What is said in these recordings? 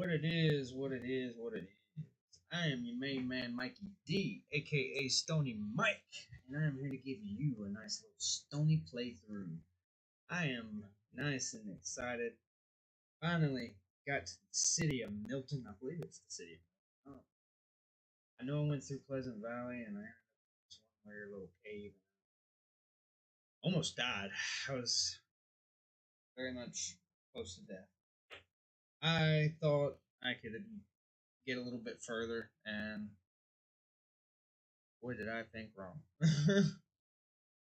what it is, what it is. I am your main man, Mikey D, aka Stony Mike, and I am here to give you a nice little Stony playthrough. I am nice and excited. Finally got to the city of Milton. I believe it's the city of Milton. I know I went through Pleasant Valley and I ended up in this one weird little cave. Almost died. I was very much close to death. I thought I could get a little bit further, and boy, did I think wrong.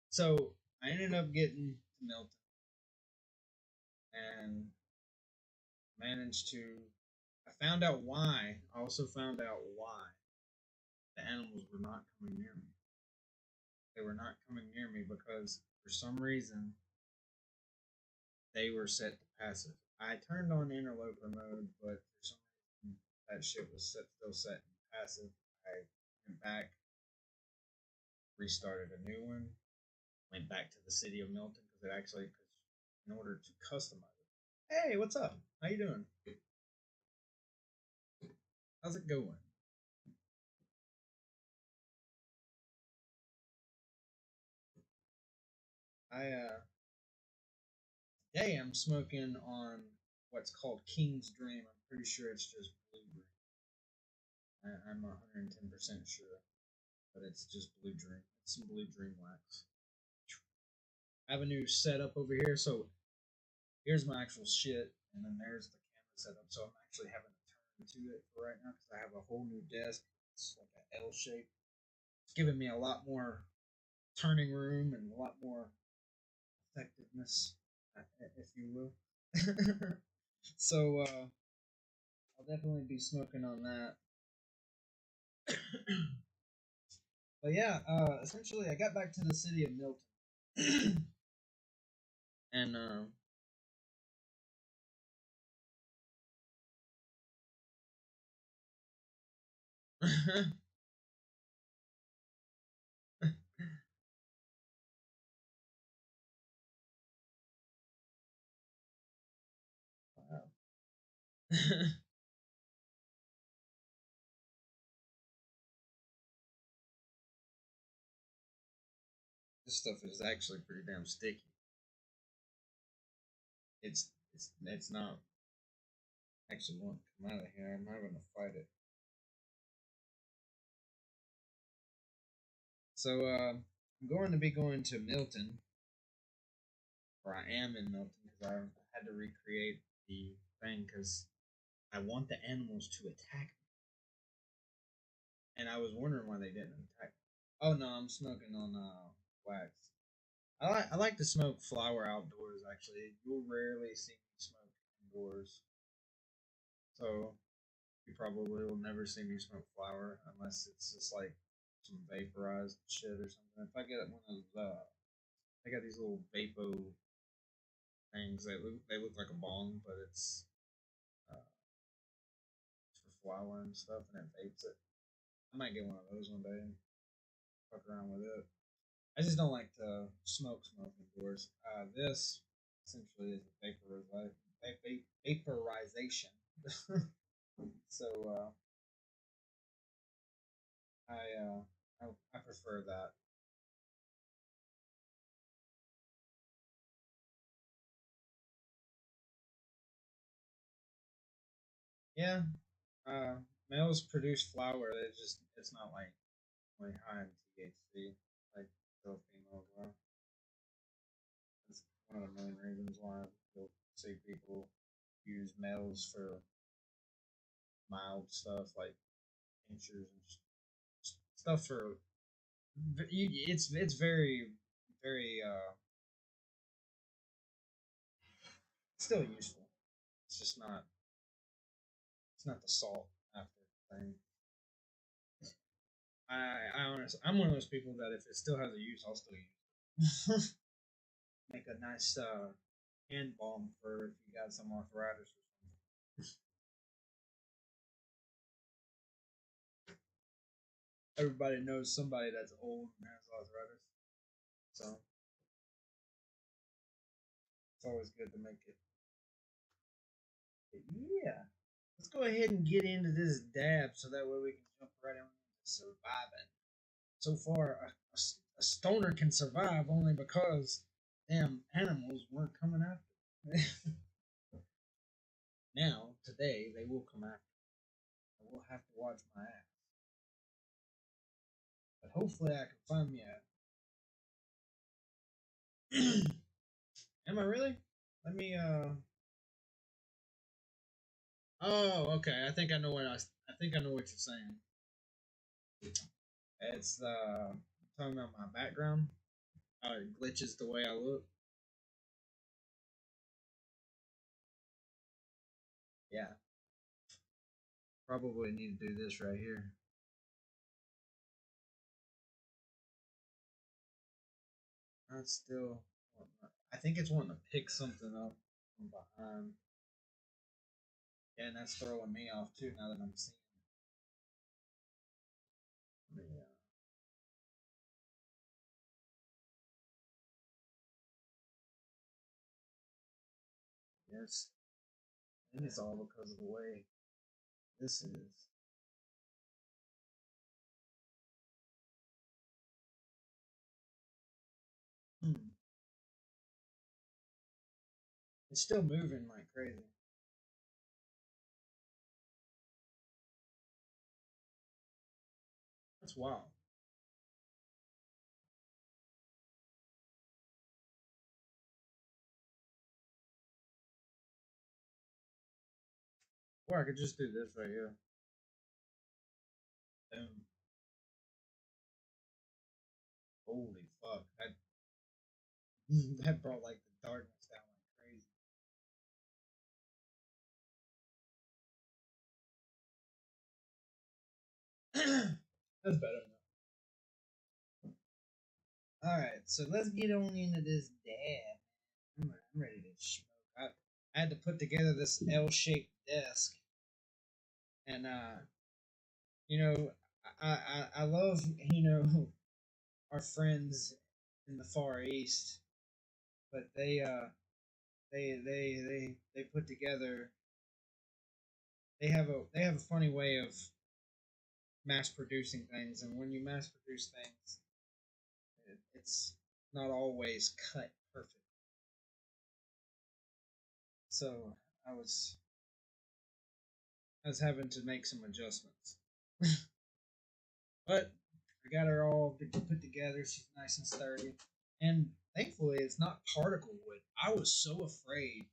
So I ended up getting to Milton and managed to. I found out why. I also found out why the animals were not coming near me. They were not coming near me because for some reason they were set to passive. I turned on interloper mode, but for some reason that shit was still set in passive. I went back, restarted a new one, went back to the city of Milton because it actually, in order to customize it. Hey, what's up? How you doing? How's it going? Today I'm smoking on what's called King's Dream. I'm pretty sure it's just blue dream. I'm 110% sure, but it's just blue dream. It's some blue dream wax. I have a new setup over here, so here's my actual shit, and then there's the camera setup. So I'm actually having to turn to it for right now because I have a whole new desk. It's like an L shape. It's giving me a lot more turning room and a lot more effectiveness, if you will. So I'll definitely be smoking on that. But yeah, essentially, I got back to the city of Milton, and wow. This stuff is actually pretty damn sticky. It's not actually wanting to come out of here. I'm not gonna fight it. So I'm going to be going to Milton, or I am in Milton because I had to recreate the thing because I want the animals to attack me, and I was wondering why they didn't attack me. Oh no, I'm smoking on wax. I like to smoke flower outdoors. Actually, you'll rarely see me smoke indoors. So you probably will never see me smoke flower unless it's just like some vaporized shit or something. If I get one of those, I got these little vapo things. They look like a bong, but it's for flower and stuff, and it vapes it. I might get one of those one day and fuck around with it. I just don't like to smoke indoors. This essentially is a vaporization. So I, uh, I prefer that. Yeah, uh, males produce flower. It's not like really high in THC like the females are. That's one of the main reasons why you'll see people use males for mild stuff like tinctures and stuff for. It's very still useful. It's just not it's not the salt after thing. I honestly I'm one of those people that if it still has a use, I'll still use it. Make a nice hand balm for if you got some arthritis or something. Everybody knows somebody that's old and has arthritis, so it's always good to make it. Yeah, let's go ahead and get into this dab so that way we can jump right into surviving. So far, a stoner can survive only because damn animals weren't coming after him. Now, today, they will come after me. I will have to watch my ass. But hopefully, I can find me a. Am I really? Let me. Oh, okay. I think I know what I think I know what you're saying. It's talking about my background. How it glitches the way I look. Yeah, probably need to do this right here. That's still. I think it's wanting to pick something up from behind. Yeah, and that's throwing me off too. Now that I'm seeing it. Yeah. Yes, I think it's all because of the way this is. Hmm. It's still moving like crazy. That's wild. Or I could just do this right here. Boom. Holy fuck. That that brought like the darkness down like crazy. That's better now. Alright, so let's get on into this dab. I'm ready to smoke. I had to put together this L shaped desk. And, you know, I love, our friends in the Far East, but they put together, they have a funny way of mass producing things, and when you mass produce things, it's not always cut perfect. So I was I was having to make some adjustments, but I got her all put together. She's nice and sturdy, and thankfully it's not particle wood. I was so afraid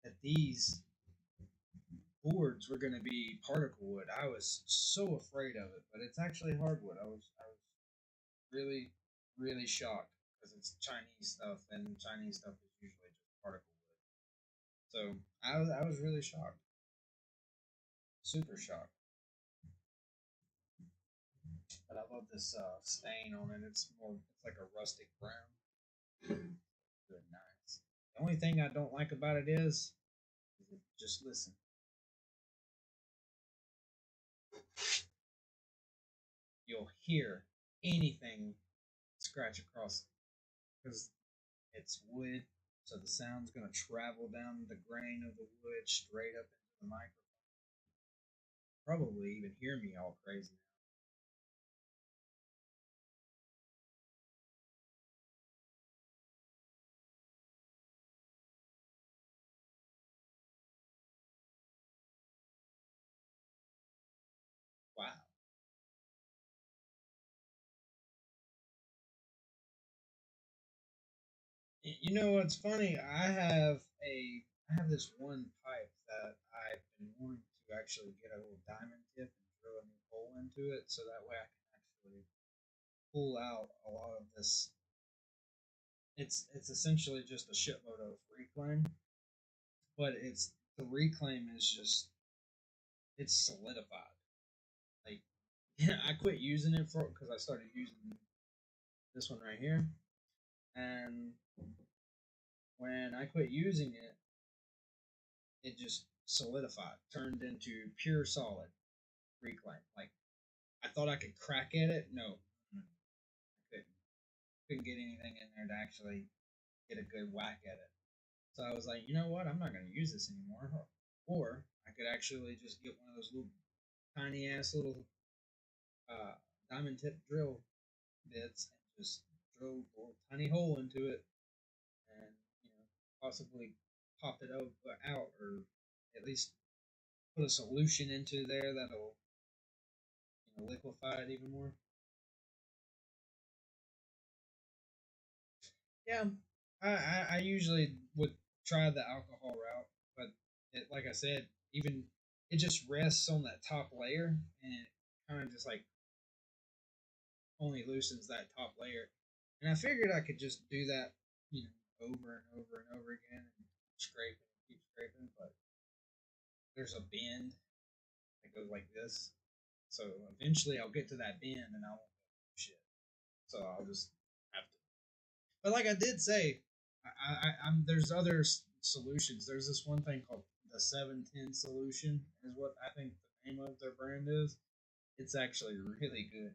that these boards were going to be particle wood. I was so afraid of it, but it's actually hardwood. I was really really shocked because it's Chinese stuff, and Chinese stuff is usually just particle wood. So I was really shocked, super shocked. But I love this stain on it. It's like a rustic brown. Good, nice. The only thing I don't like about it is just listen. You'll hear anything scratch across it because it's wood, so the sound's gonna travel down the grain of the wood straight up into the microphone. Probably even hear me all crazy. Wow. You know what's funny? I have this one pipe that I've been wanting to actually get a little diamond tip and drill a new hole into it, so that way I can actually pull out a lot of this. It's essentially just a shitload of reclaim, but it's the reclaim is just it's solidified. Like I quit using it for because I started using this one right here, and when I quit using it, it just solidified, turned into pure solid reclaim. Like I thought I could crack at it. No, I couldn't get anything in there to actually get a good whack at it. So I was like, you know what? I'm not going to use this anymore. Or I could actually just get one of those little tiny ass little uh, diamond tip drill bits and just drill a little tiny hole into it, and possibly pop it out, or at least put a solution into there that'll liquefy it even more. Yeah, I usually would try the alcohol route, but like I said, even it just rests on that top layer, and it kind of just like only loosens that top layer. And I figured I could just do that, over and over and over again, and keep scraping. But there's a bend that goes like this, so eventually I'll get to that bend, and I won't do shit. So I'll just have to. But like I did say, I'm there's other solutions. There's this one thing called the 710 solution, is what I think the name of their brand is. It's actually really good,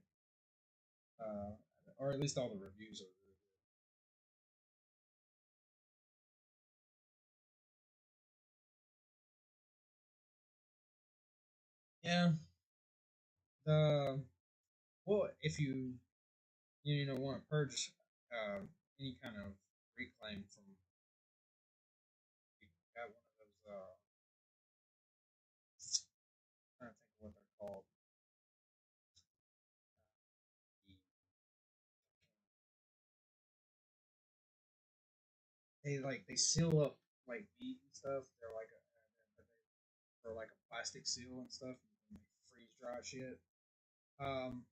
uh, or at least all the reviews are really good. Yeah, the well, if you want to purge any kind of reclaim from, you got one of those. I'm trying to think of what they're called. They seal up like meat and stuff. They're like for like a plastic seal and stuff. And they freeze dry shit. Um,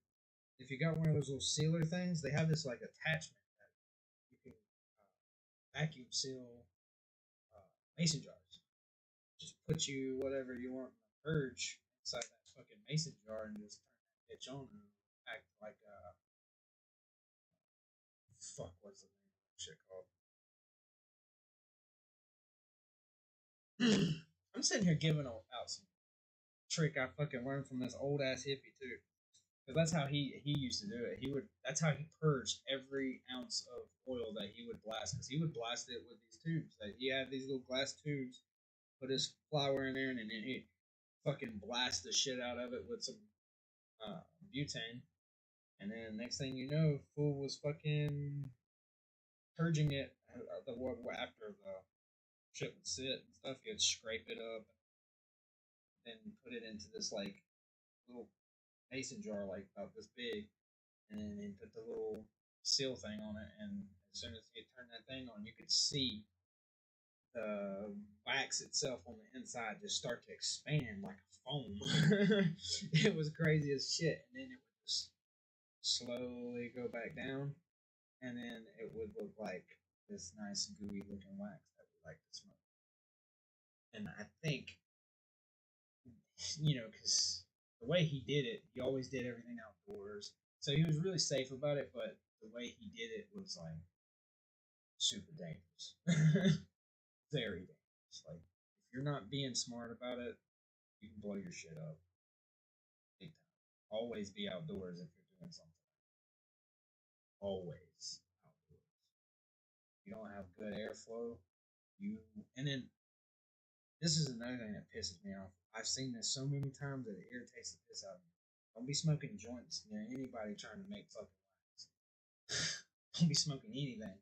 if you got one of those little sealer things, they have this like attachment that you can vacuum seal uh, mason jars. Just put you whatever you want in the purge inside that fucking mason jar and just turn that bitch on and act like fuck, what's the name of that shit called? I'm sitting here giving out some trick I fucking learned from this old ass hippie too. Because that's how he used to do it. That's how he purged every ounce of oil that he would blast. Because he would blast it with these tubes. Like he had these little glass tubes, put his flour in there, and then he fucking blast the shit out of it with some uh, butane. And then next thing you know, fool was fucking purging it. After the shit would sit and stuff, he'd scrape it up, and then put it into this like little mason jar, like about this big, and then he put the little seal thing on it. And as soon as he turned that thing on, you could see the wax itself on the inside just start to expand like a foam. It was crazy as shit, and then it would just slowly go back down, and then it would look like this nice gooey looking wax that we like to smoke. And I think, because the way he did it, he always did everything outdoors, so he was really safe about it. But the way he did it was like super dangerous, very dangerous. Like if you're not being smart about it, you can blow your shit up big time. Always be outdoors if you're doing something. Always outdoors. If you don't have good airflow, you and then this is another thing that pisses me off. I've seen this so many times that it irritates the piss out of me. Don't be smoking joints near anybody trying to make fucking wax. Don't be smoking anything.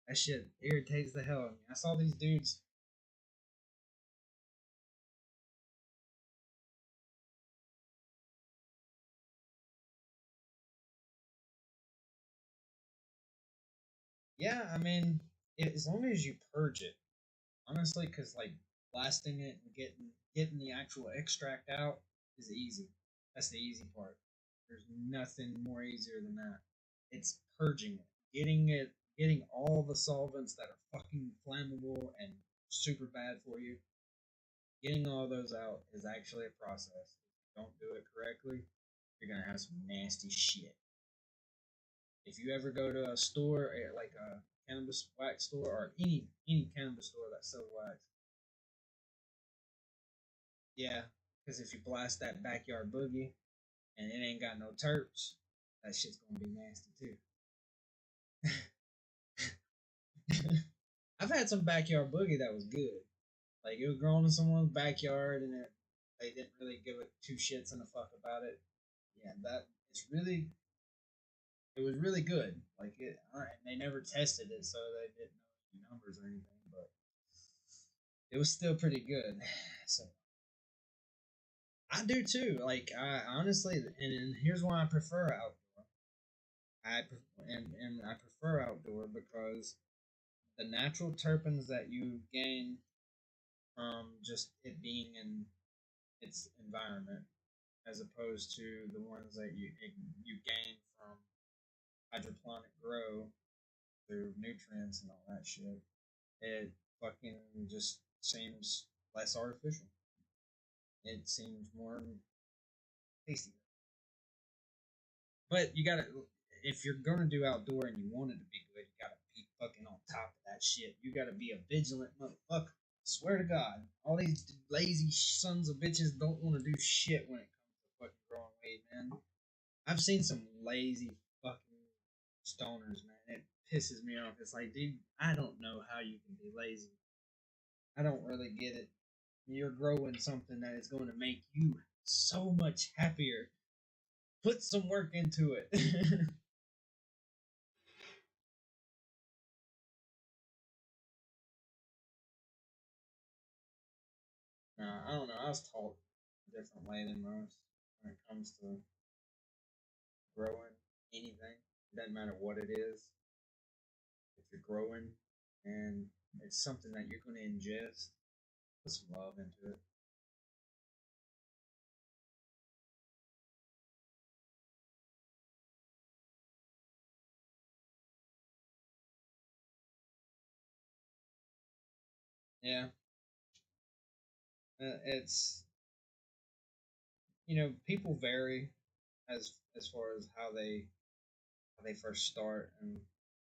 That shit irritates the hell out of me. I saw these dudes. Yeah, I mean, as long as you purge it, honestly, because like blasting it and getting the actual extract out is easy. That's the easy part. There's nothing more easier than that. It's purging it, getting all the solvents that are fucking flammable and super bad for you. Getting all those out is actually a process. If you don't do it correctly, you're gonna have some nasty shit. If you ever go to a store, like a cannabis wax store or any cannabis store that sells wax, yeah, because if you blast that backyard boogie and it ain't got no terps, that shit's gonna be nasty too. I've had some backyard boogie that was good. Like it was growing in someone's backyard, and they didn't really give it two shits and a fuck about it. Yeah, that it's really it was really good. Like it, they never tested it, so they didn't know any numbers or anything, but it was still pretty good. So I do too. Like I honestly, and here's why I prefer outdoor. And I prefer outdoor because the natural terpenes that you gain from just it being in its environment, as opposed to the ones that you gain from hydroponic grow through nutrients and all that shit. It fucking just seems less artificial. It seems more tasty. But you gotta, if you're gonna do outdoor and you want it to be good, you gotta be fucking on top of that shit. You gotta be a vigilant motherfucker. I swear to God, all these lazy sons of bitches don't want to do shit when it comes to fucking growing weed, man. I've seen some lazy fucking stoners, man. It pisses me off. It's like, dude, I don't know how you can be lazy. I don't really get it. You're growing something that is going to make you so much happier. Put some work into it. I don't know. I was taught a different way than most when it comes to growing anything. It doesn't matter what it is. If you're growing and it's something that you're going to ingest, put some love into it. Yeah, it's people vary as far as how they first start, and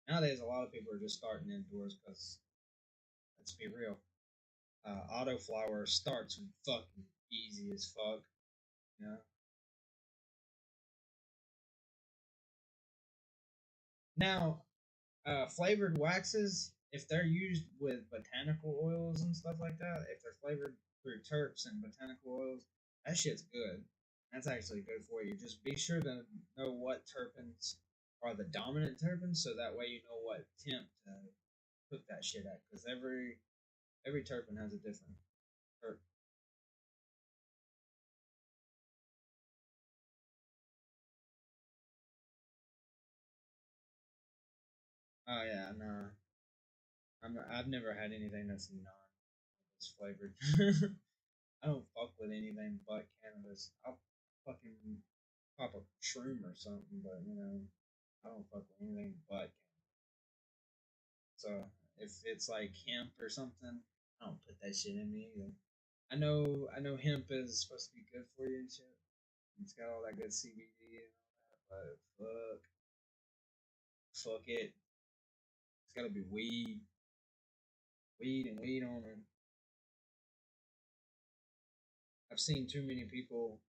nowadays a lot of people are just starting indoors because let's be real, autoflower starts fucking easy as fuck. You know. Now, flavored waxes, if they're used with botanical oils and stuff like that, if they're flavored through terps and botanical oils, that shit's good. That's actually good for you. Just be sure to know what terpenes are the dominant terpenes, so that way you know what temp to cook that shit at. Because every terpene has a different terp. Oh yeah, no, I've never had anything that's non flavored. I don't fuck with anything but cannabis. I'll fucking pop a shroom or something, but I don't fuck with anything but cannabis. So if it's like hemp or something, I don't put that shit in me either. I know hemp is supposed to be good for you and shit. It's got all that good CBD and all that, but fuck it. It's gotta be weed and weed only. I've seen too many people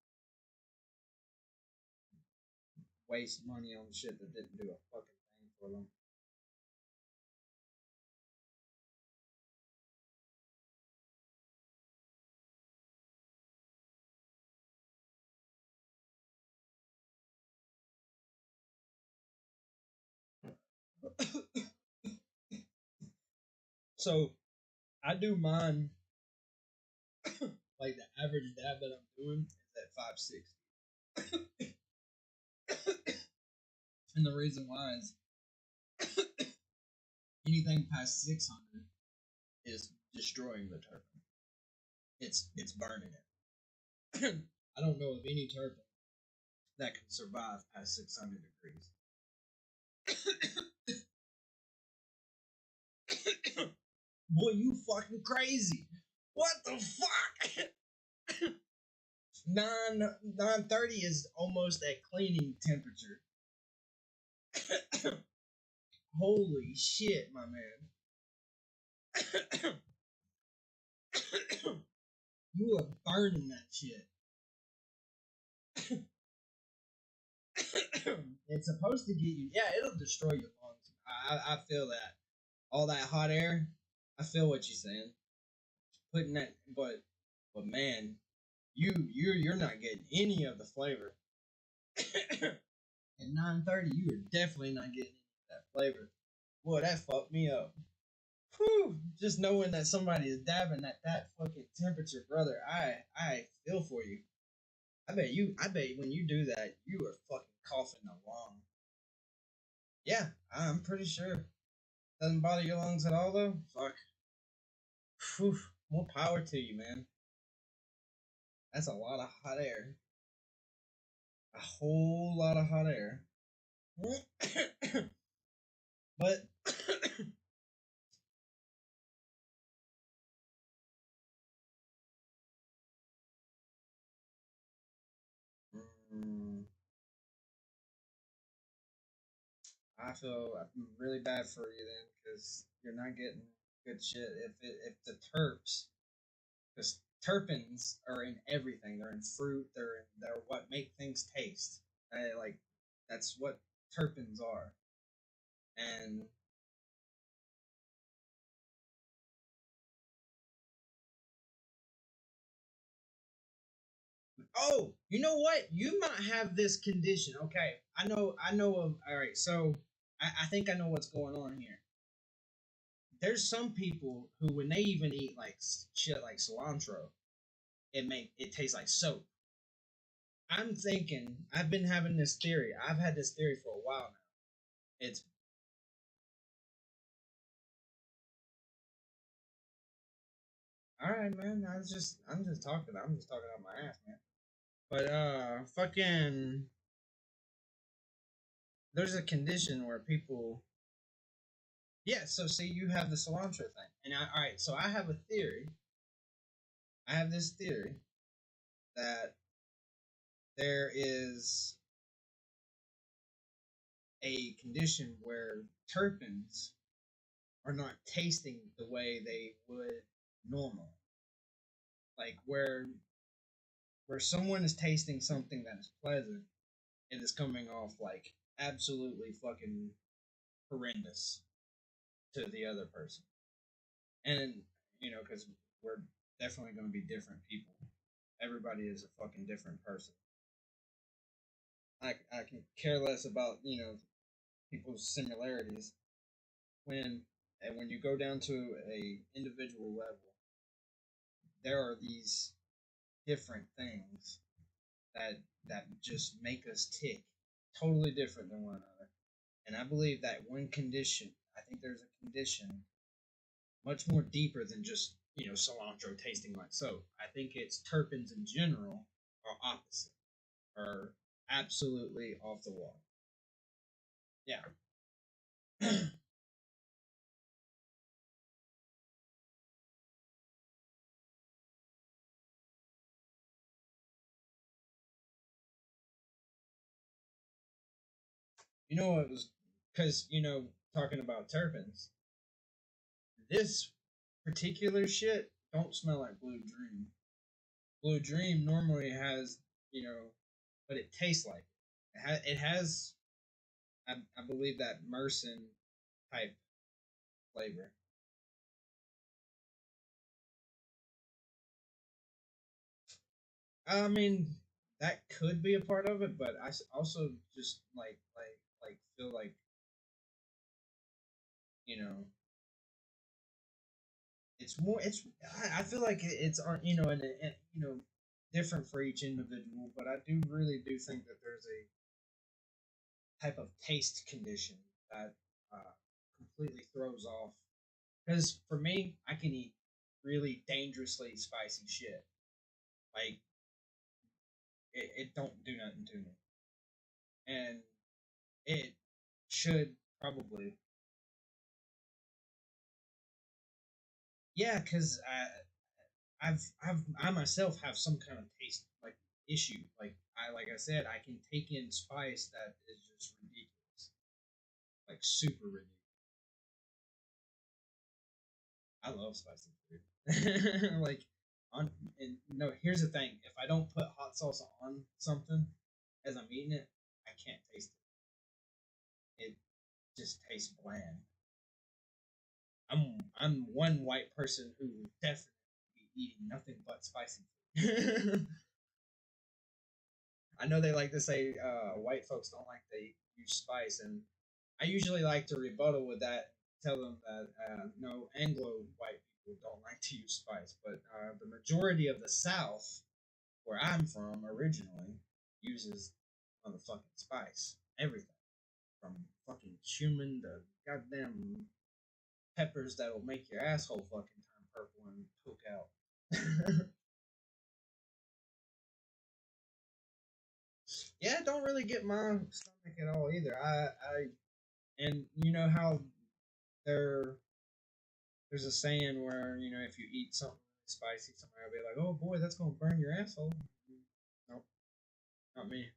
waste money on shit that didn't do a fucking thing for them. So I do mine like the average dab that I'm doing is at 560, and the reason why is anything past 600 is destroying the terpene. It's burning it. I don't know of any terpene that can survive past 600 degrees. Boy, you fucking crazy! What the fuck? 930 is almost at cleaning temperature. Holy shit, my man! You are burning that shit. It's supposed to get you. Yeah, it'll destroy your lungs. I feel that. All that hot air. I feel what you're saying. putting that, but man, you're not getting any of the flavor. At 9:30, you are definitely not getting that flavor. Boy, that fucked me up. Whew, just knowing that somebody is dabbing at that fucking temperature, brother, I feel for you. I bet when you do that, you are fucking coughing the lung. Yeah, I'm pretty sure. Doesn't bother your lungs at all though? Fuck. Whew, more power to you, man. That's a lot of hot air. A whole lot of hot air. But mm, I feel really bad for you then because you're not getting good shit. If the terps, because terpenes are in everything. They're in fruit. They're what make things taste. Like that's what terpenes are. And oh, you know what? You might have this condition. Okay, I know of. All right, so I think I know what's going on here. There's some people who, when they even eat like shit like cilantro, it tastes like soap. I'm thinking I've been having this theory. I've had this theory for a while now. It's all right, man. I'm just talking out my ass, man. But fucking, there's a condition where people. Yeah, so see, you have the cilantro thing, and all right. So I have a theory. I have this theory that there is a condition where terpenes are not tasting the way they would normal. Like where someone is tasting something that is pleasant, it is coming off like absolutely fucking horrendous to the other person. And because we're definitely going to be different people. Everybody is a fucking different person. I can care less about people's similarities when and when you go down to a individual level, there are these different things that that just make us tick, totally different than one another. And I believe that one condition, I think there's a condition much more deeper than just cilantro tasting like soap. I think it's terpenes in general are opposite, are absolutely off the wall. Yeah. You know what was because talking about terpenes, this particular shit don't smell like Blue Dream. Blue Dream normally has but it tastes like it has I believe that Merson type flavor. I mean, that could be a part of it, but also just like feel like you know it's more. It's I feel like it's and different for each individual, but I do really do think that there's a type of taste condition that completely throws off. Because for me, I can eat really dangerously spicy shit. Like it don't do nothing to me, and it should probably. Yeah, because I myself have some kind of taste like issue. Like I said, I can take in spice that is just ridiculous, like super ridiculous. I love spicy food. Like on and no, here's the thing: if I don't put hot sauce on something as I'm eating it, I can't taste it. It just tastes bland. I'm one white person who definitely eating nothing but spicy food. I know they like to say white folks don't like to use spice, and I usually like to rebuttal with that, tell them that no, Anglo white people don't like to use spice, but the majority of the South, where I'm from originally, uses motherfucking spice. Everything. From fucking cumin to goddamn peppers that'll make your asshole fucking turn purple and poke out. Yeah, it don't really get my stomach at all either. And you know how there there's a saying where if you eat something spicy, somebody will be like, "Oh boy, that's gonna burn your asshole." Nope, not me.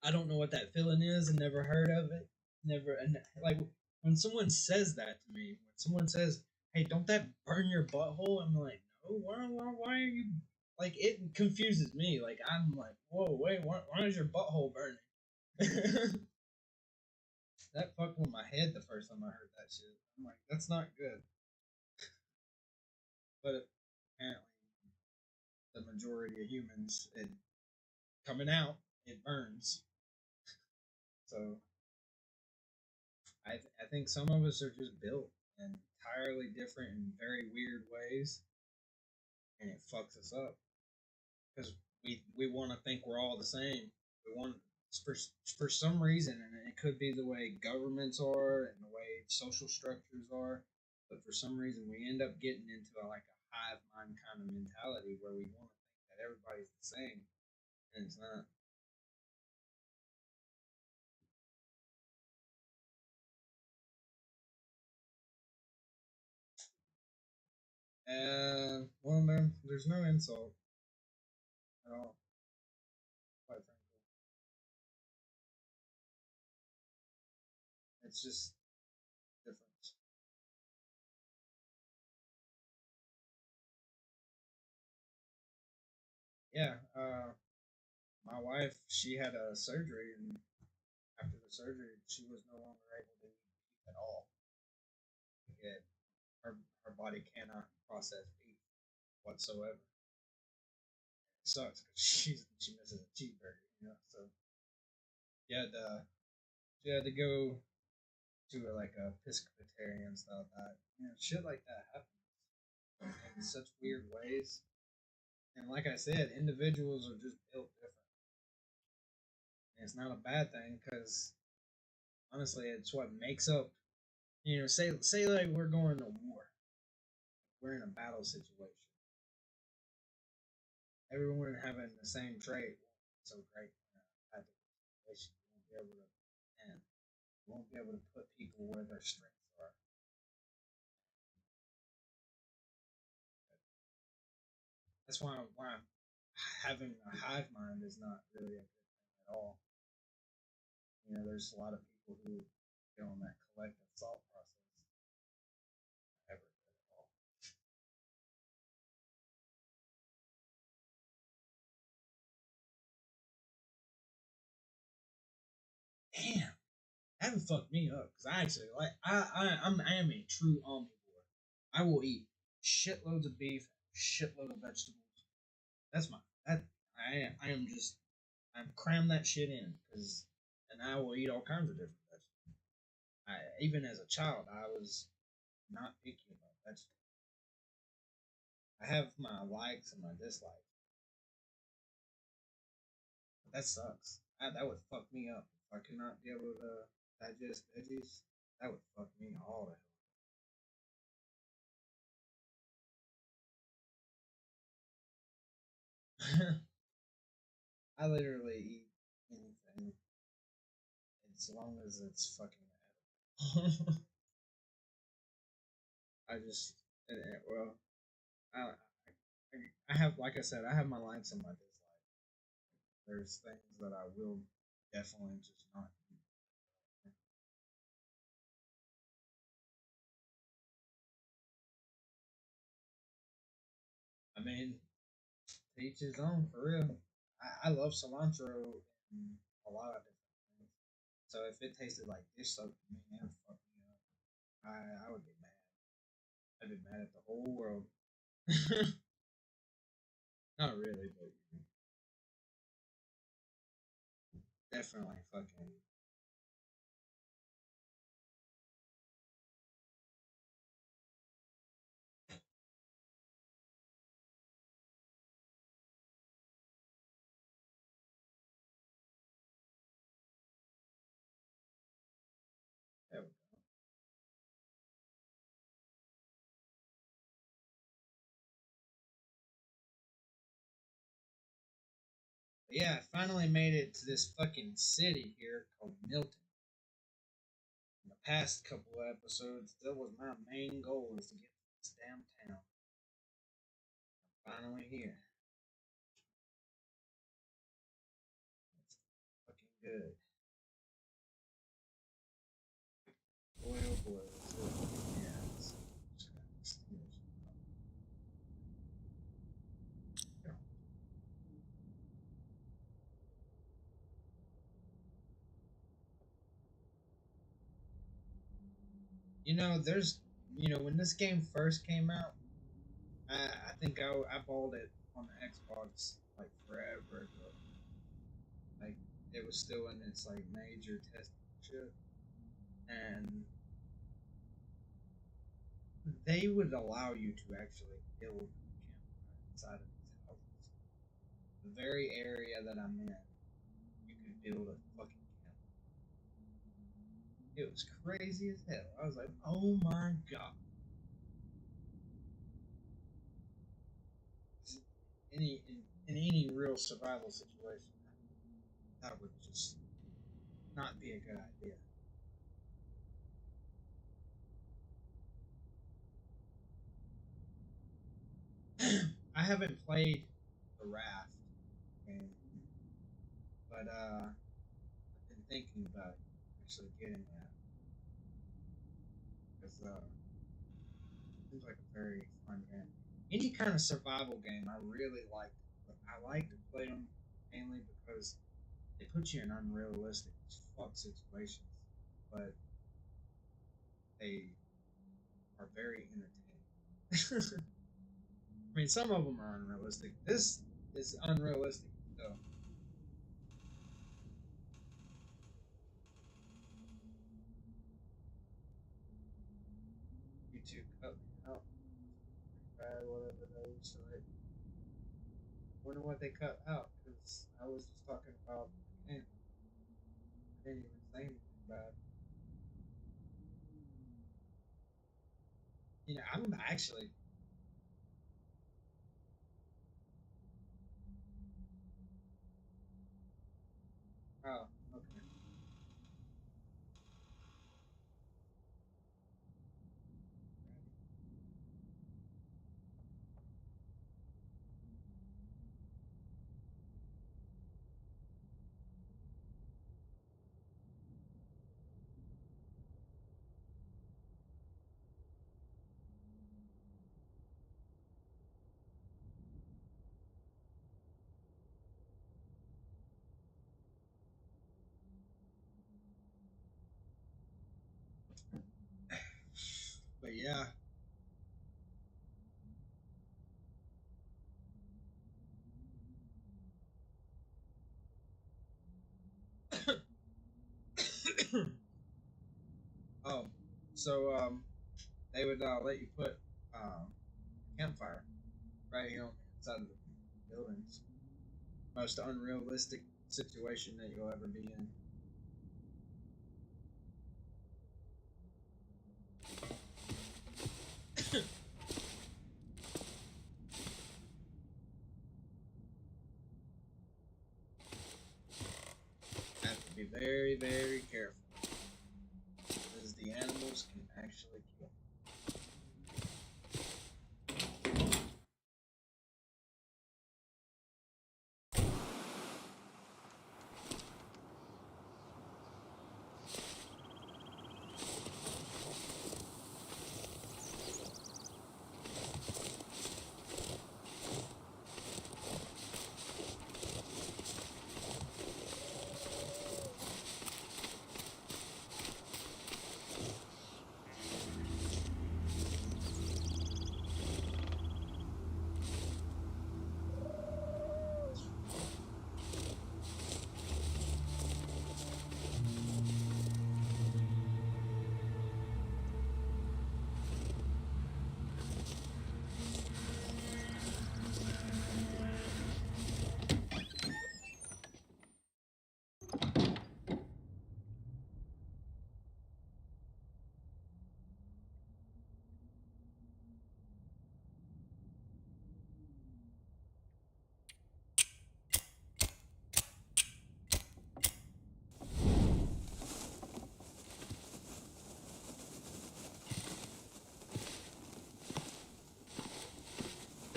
I don't know what that feeling is. And never heard of it. Never, and like when someone says that to me, when someone says, "Hey, don't that burn your butthole?" I'm like, "No, why are you?" Like it confuses me. Like I'm like, "Whoa, wait, why is your butthole burning?" That fucked with my head the first time I heard that shit. I'm like, that's not good. But apparently, the majority of humans, it coming out, it burns. So I think some of us are just built in entirely different and very weird ways, and it fucks us up because we want to think we're all the same. We want for for some reason, and it could be the way governments are and the way social structures are, but for some reason we end up getting into like a hive mind kind of mentality where we want to think that everybody's the same, and it's not. Well, there's no insult at all, quite frankly. It's just different. Yeah, my wife, she had a surgery, and after the surgery, she was no longer able to eat beef at all. It, her her body cannot process beef whatsoever. It sucks because she misses a cheeseburger, So she had to go to like a Episcopalian style diet. Shit like that happens in such weird ways. And like I said, individuals are just built different. And it's not a bad thing because honestly, it's what makes up. Say like we're going to war, we're in a battle situation. Everyone having the same trait so great in a battle situation. You won't be able to put people where their strengths are. That's why having a hive mind is not really a good thing at all. There's a lot of people who get on that collective thought process. Ever good at all. Damn, that would fuck me up because I actually like I am a true omnivore. I will eat shitloads of beef, shitload of vegetables. That's my that I am just I'm cram that shit in because and I will eat all kinds of different vegetables. Even as a child, I was not picky about vegetables. I have my likes and my dislikes. But that sucks. That would fuck me up if I could not be able to digest veggies. That would fuck me all the hell. I literally eat anything as long as it's fucking edible. I just well, I have like I said, I have my likes and my dislikes. There's things that I will definitely just not eat. I mean, to each his own, for real. I love cilantro in a lot of different things. So if it tasted like dish soap to me, that would fuck me up. I would get mad. I'd be mad at the whole world. Not really, but definitely fucking. There we go. But yeah, I finally made it to this fucking city here called Milton. In the past couple of episodes, that was my main goal is to get to this damn town. I'm finally here. It's fucking good. Boy, oh boy. Yeah, just gotta steal some. Yeah. There's, when this game first came out, I think I bought it on the Xbox like forever ago. Like it was still in its like major testing shit, and they would allow you to actually build a campfire inside of these houses. The very area that I'm in, you could build a fucking campfire. It was crazy as hell. I was like, oh my god. In any real survival situation, that would just not be a good idea. I haven't played the Raft game, but I've been thinking about actually getting that because it seems like a very fun game. Any kind of survival game, I really like. But I like to play them mainly because they put you in unrealistic as fuck situations, but they are very entertaining. I mean, some of them are unrealistic. This is unrealistic, though. YouTube cut me out. Bad, whatever they used to like. Wonder what they cut out because I was just talking about the game. I didn't even say anything bad. I'm actually. Oh, okay. But yeah. Oh, so they would let you put a campfire right here on the inside of the buildings. Most unrealistic situation that you'll ever be in. Have to be very, very careful because the animals can actually kill.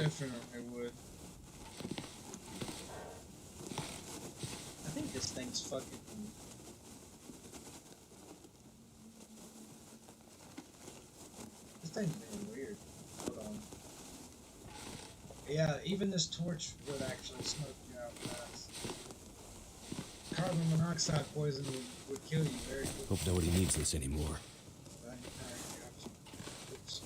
Definitely would. I think this thing's fucking. This thing's being weird. Hold on. Yeah, even this torch would actually smoke you out fast. Carbon monoxide poison would kill you very quickly. Hope nobody needs this anymore. Right, gotcha. Oops.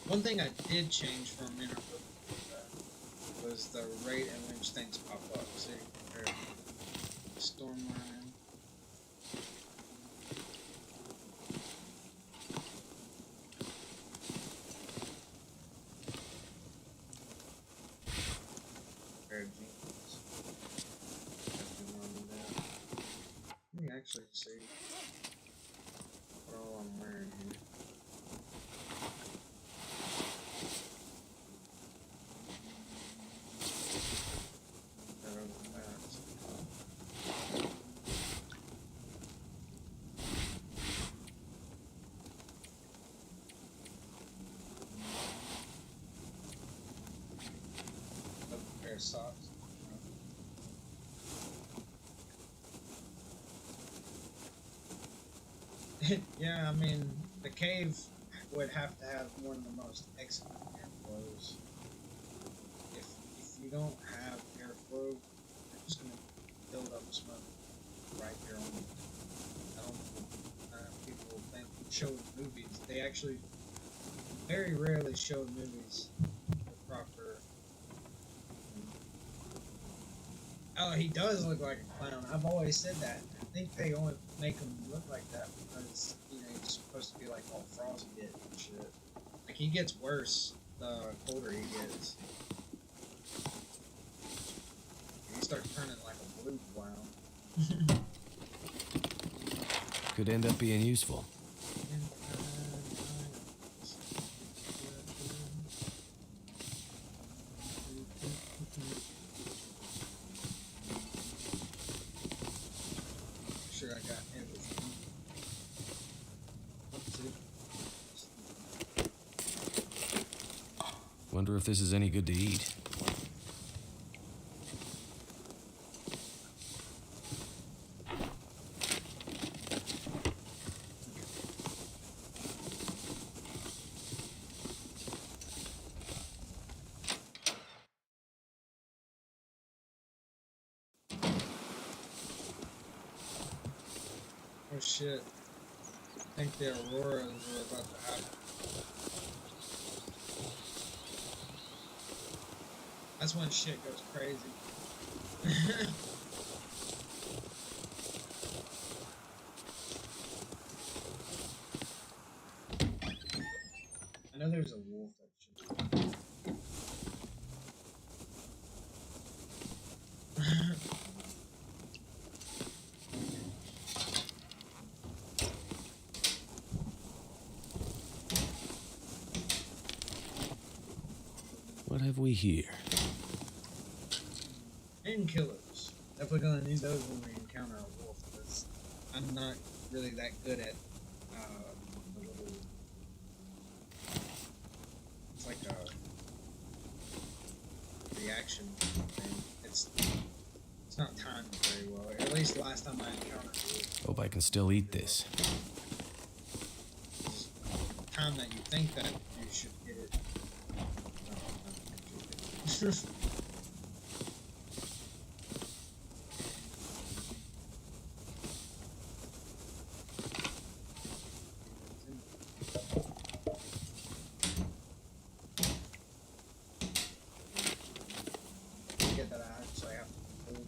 One thing I did change from Interloop was the rate at which things pop up. See, here, Stormline. Rare jeans. Nothing wrong with that. Let me actually see what all I'm wearing here. Pair of socks. Yeah, I mean, the cave would have to have one of the most excellent airflows. If you don't have airflow, you're just gonna build up smoke right there on it. I don't know. People think show movies. They actually very rarely show movies with proper. Oh, he does look like a clown. I've always said that. I think they only make him look like that because, you know, he's supposed to be like all frostbit and shit. Like, he gets worse the colder he gets. He starts turning like a blue clown. Could end up being useful. Sure, I got everything. Wonder if this is any good to eat. Oh shit. I think the auroras are about to happen. That's when shit goes crazy. I know there's a wolf that should. What have we here? Painkillers. Definitely gonna need those when we encounter a wolf, because I'm not really that good at the little. It's like a reaction thing. It's not timed very well. At least last time I encountered a wolf. Hope I can still eat this. The time that you think that you should get it. Get that out, so I have to hold.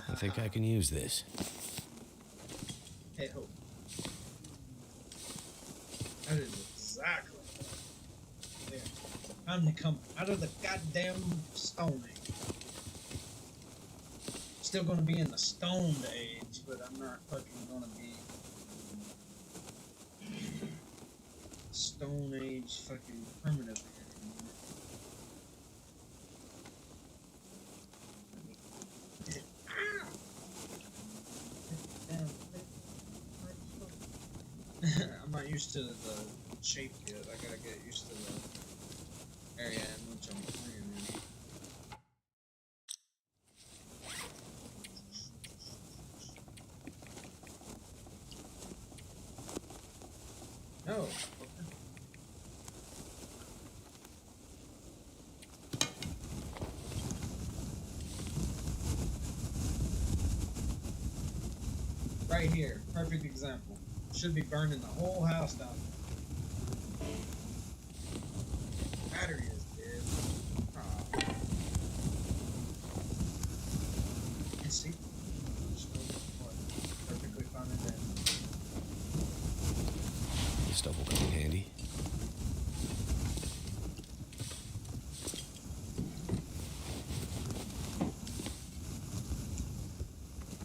I think I can use this. Hey, hope. That is exactly. Yeah. Time to come out of the goddamn Stone Age. still gonna be in the stoned age, but I'm not fucking gonna be Stone Age fucking primitive anymore. I'm not used to the shape yet. I gotta get used to the area in which I'm playing in. No. Right here, perfect example. Should be burning the whole house down. Battery is dead. Aw. And see? Perfectly fine and dead. This stuff will come in handy.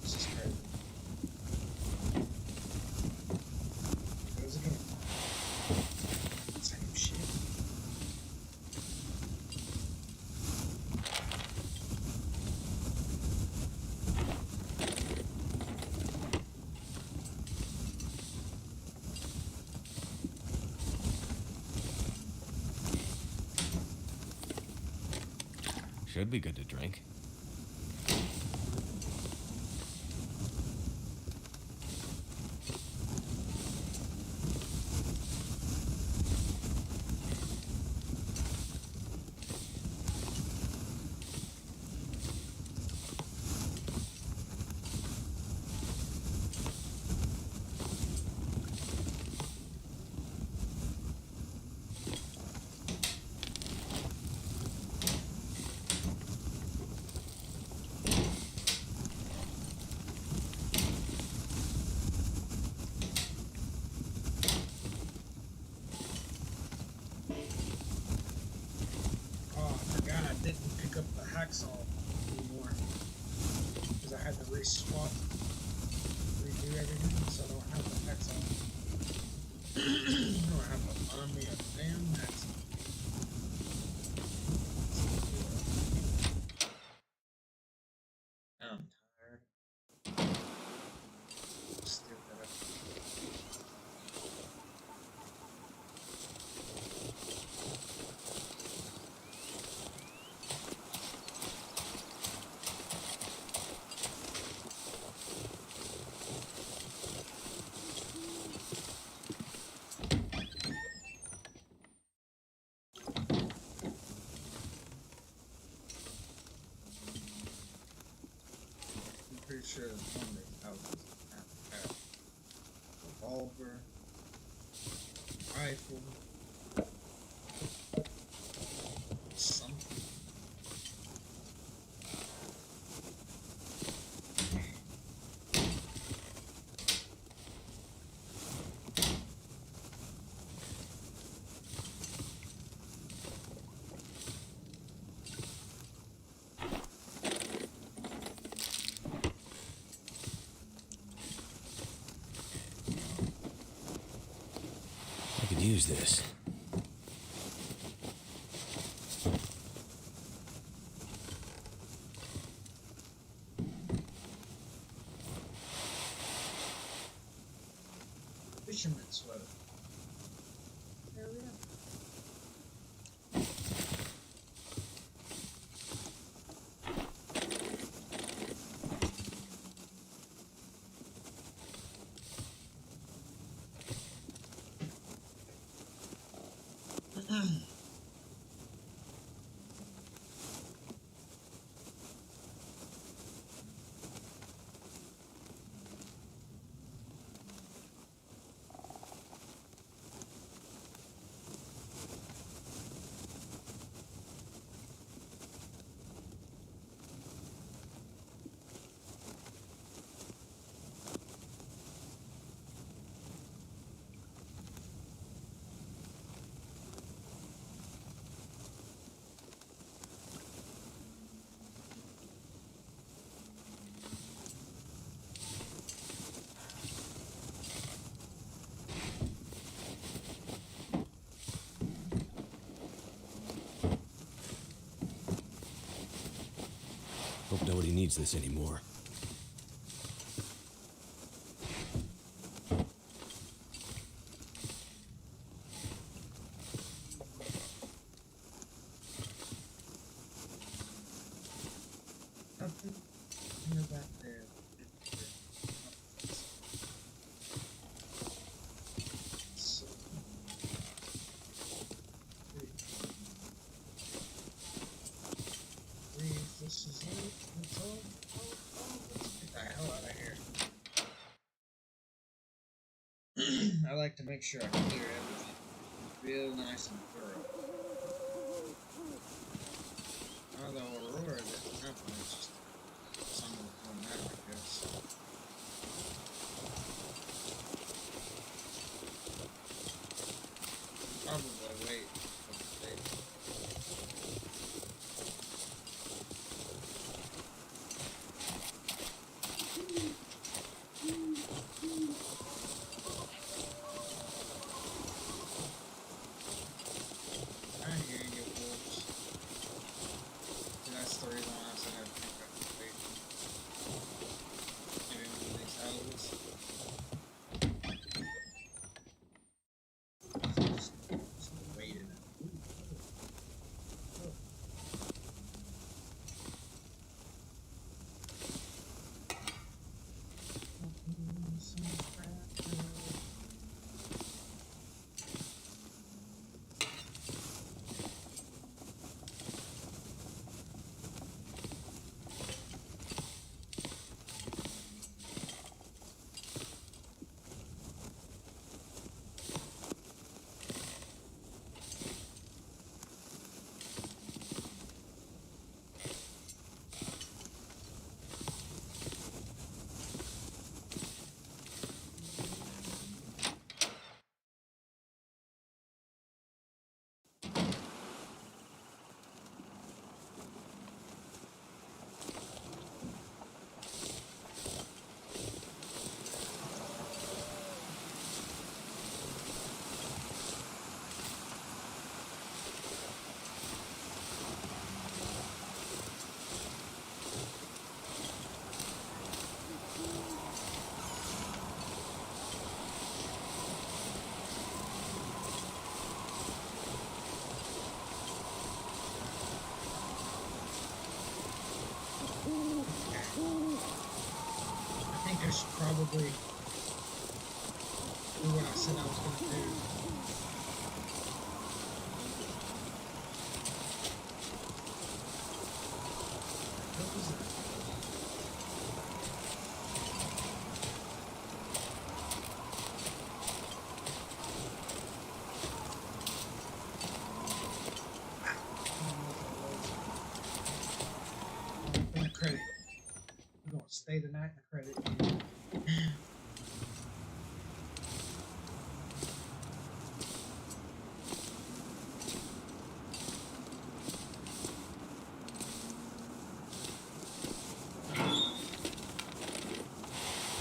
This is crazy. Here goes again. Same shit. Should be good to drink. Oh, I forgot I didn't pick up the hacksaw anymore. Because I had to redo everything, so I don't have the hacksaw. I don't have to find me a damn hacksaw. I'm tired. Still gotta. I'm pretty sure it's one of these houses have a revolver, rifle, something. I could use this. Fisherman sweater. There we go. needs this anymore. Nothing in the back there. So, this is it. That's all. Let's get the hell out of here. I like to make sure I clear everything real nice and thorough. Although Aurora didn't happen, it's just some of the format, I guess. Probably wait a couple days. I hear you, wolves. That's the reason why I said I think I could wait. Maybe one of these houses. Just waiting. I think I should probably do what I said I was going to do. What was that? In the credit. We're going to stay the night in the credit.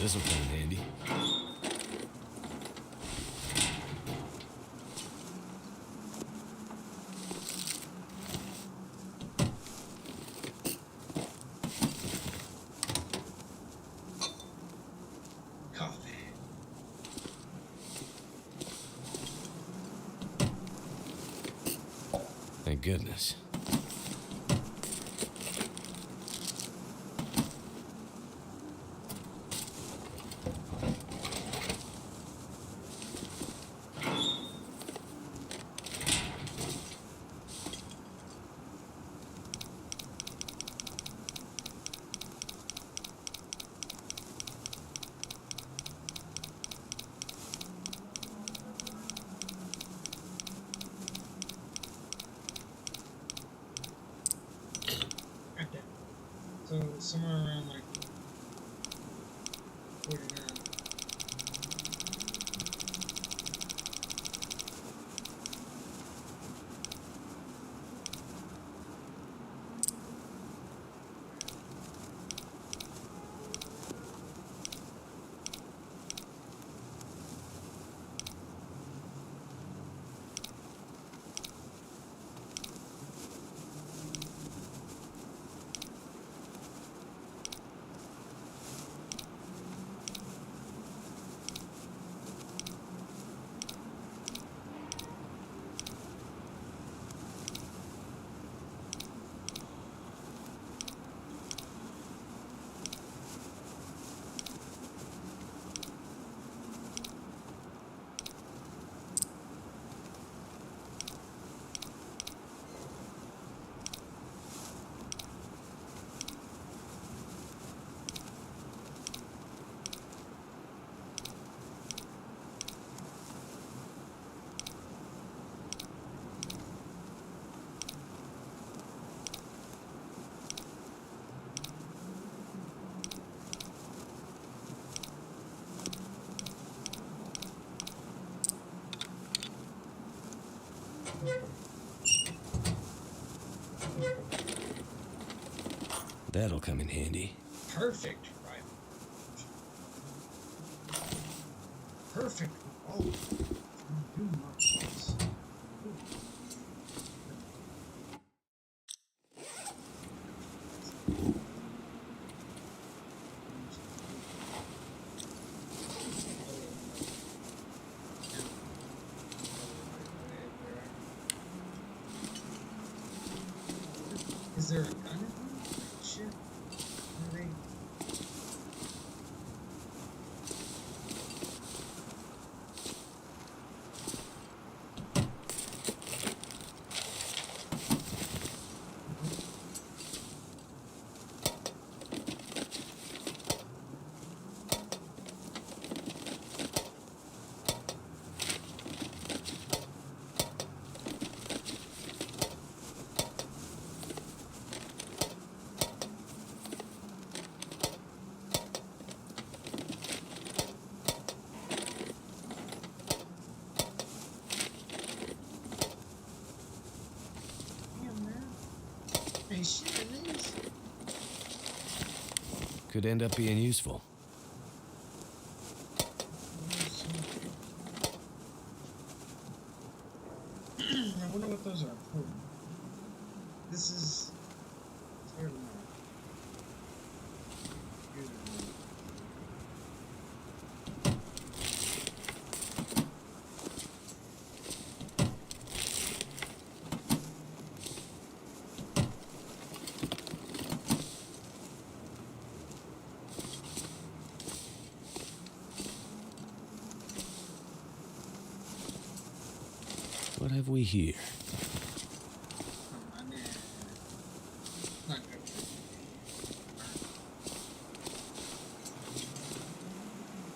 This will come in handy. Coffee. Thank goodness. Right there. So somewhere around like 49. That'll come in handy. Perfect rifle. Perfect. Oh, do not miss. Is there a gun in here? Like, shit. Are they? Damn, man. Hey, shit, it is. Could end up being useful. I wonder what those are for. This is terrible. What have we here? Not good.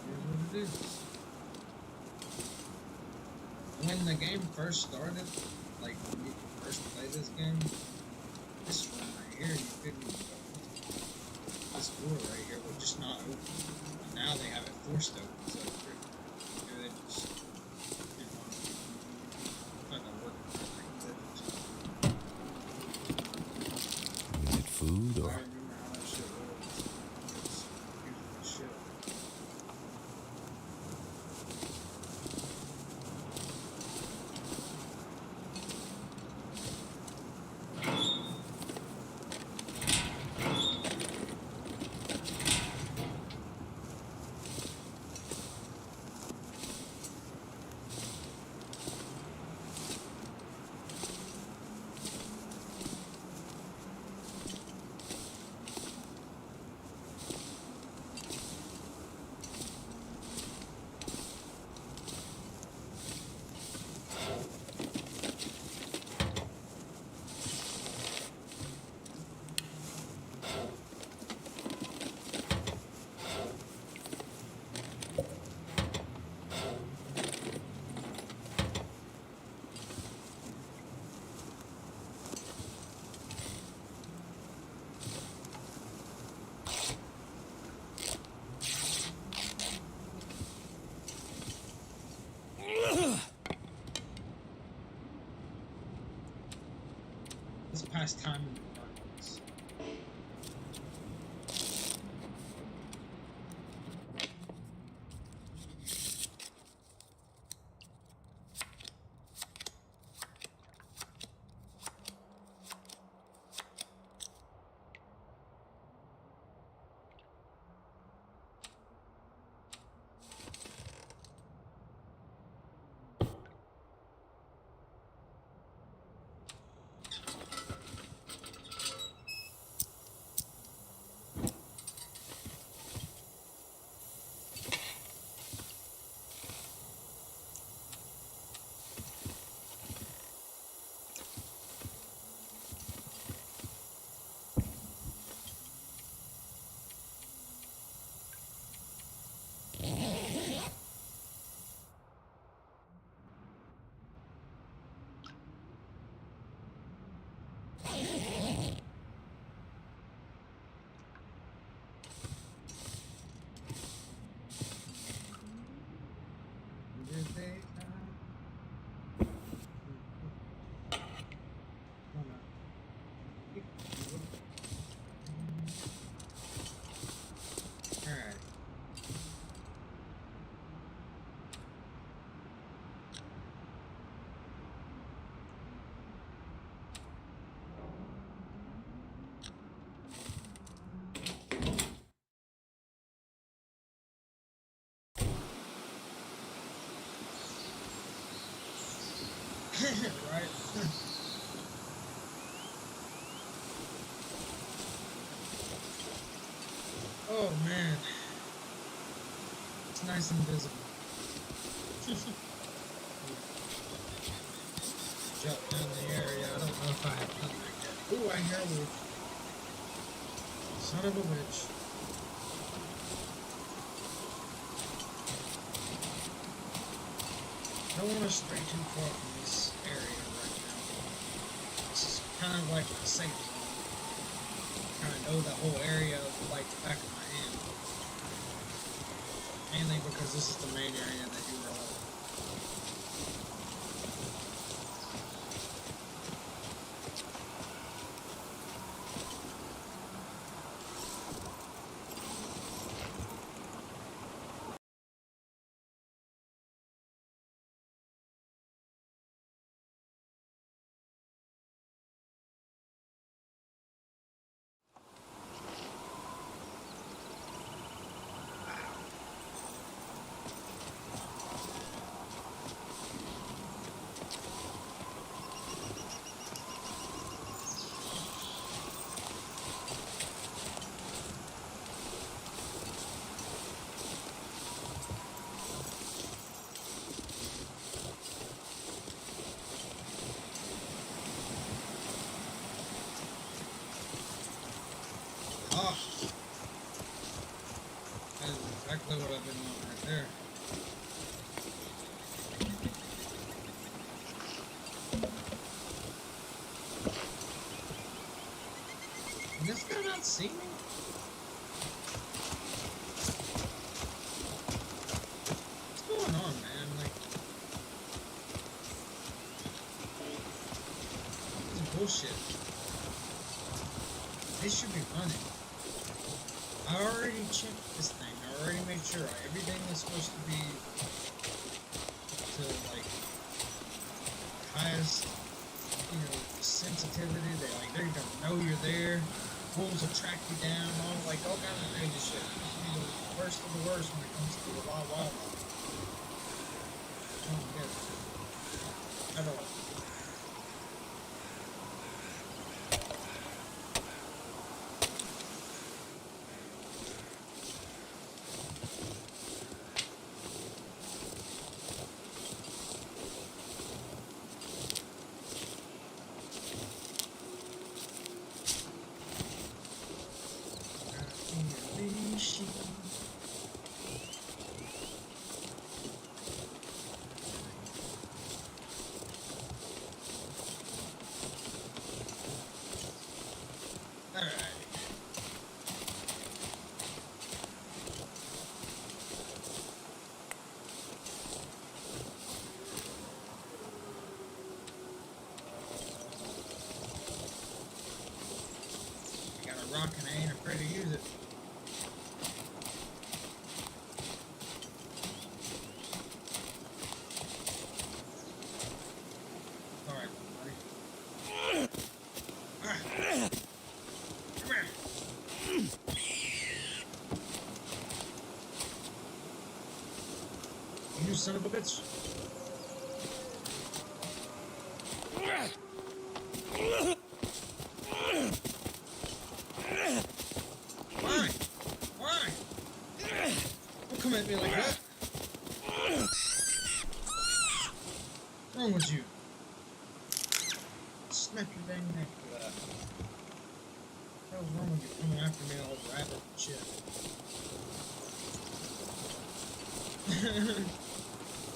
Here's what it is. When the game first started, like when you first played this game, this one right here, you couldn't even go into. This door right here would just not open. But now they have it forced open, so it's pretty good. Just, you know, it's not gonna work like that. Is it food I or... remember how that shit works. It's beautiful shit. Let's pass time in the darkness. Right? Oh man, it's nice and visible. Jump down the area. I don't know if I have done that yet. Ooh, I hear a wolf. Son of a bitch. I don't want to stray too far from this area right now. This is kind of like a safe zone. I kind of know the whole area like the back of my hand. Mainly because this is the main area that you were on. Oh, that is exactly what I've been wanting right there. Can this guy not see me? What's going on, man? Like, this is bullshit. They should be running. I already checked this thing. I already made sure everything is supposed to be to like highest, sensitivity. They're gonna know you're there. Wolves will track you down. All kinds of crazy shit. You're the worst of the worst when it comes to the wild wildlife. I don't get it at all. Rock and I ain't afraid to use it. Alright, buddy. Come here. You son of a bitch. Why? Don't come at me like that. What's wrong with you? Snap your dang neck for that. What's wrong with you coming after me all rabbit and shit?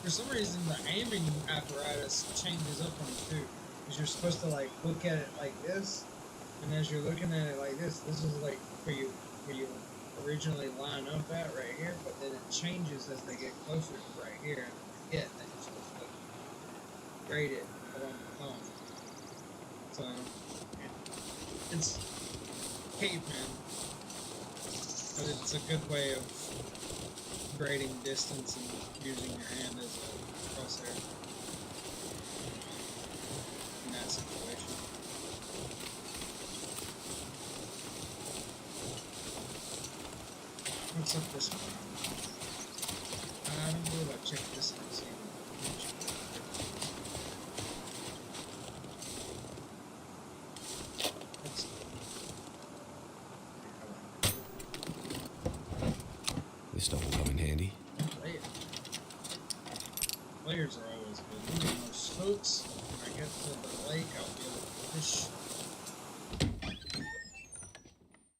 For some reason, the aiming apparatus changes up on it too. Because you're supposed to like look at it like this, and as you're looking at it like this is like where you originally line up at right here, but then it changes as they get closer to right here, and then you're supposed to grade it along the phone. So it's caveman, but it's a good way of grading distance and using your hand as a crosshair in that situation. What's up this way? I don't know about check this out. See. This stuff will come in handy. Players. Players are always good. Leaving those hooks. When I get to the lake, I'll be able to fish.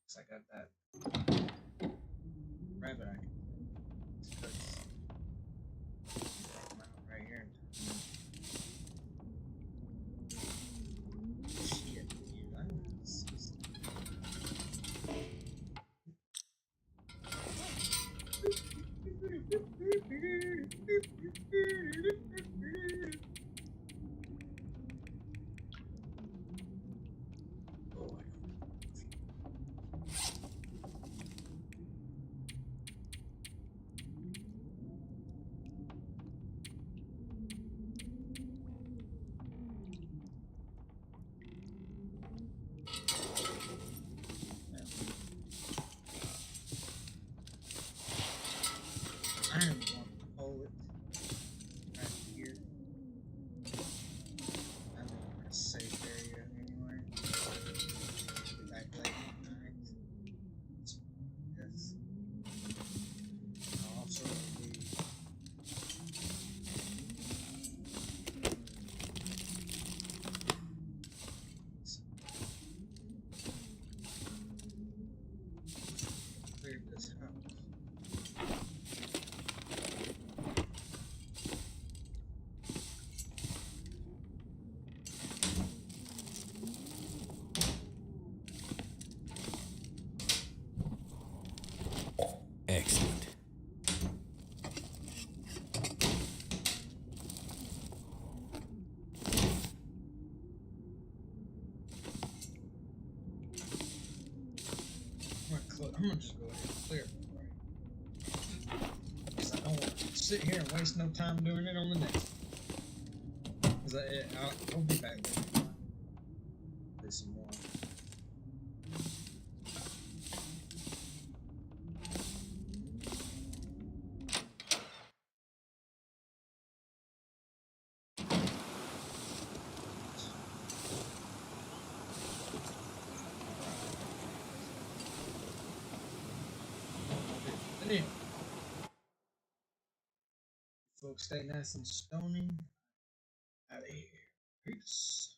Cause I got that rabbit I can throw. Take him out right here and turn him in. Shit, dude. I know this is. I am going to pull it right here. I'm in a safe area anyway. Be back late at night. Yes. I'll also be clear this house. Excellent. I'm gonna just go ahead and clear it right. Because I don't want to sit here and waste no time doing it on the next one. Because I'll be back later. Do some more. Anyway, folks, stay nice and stony. Out of here. Peace.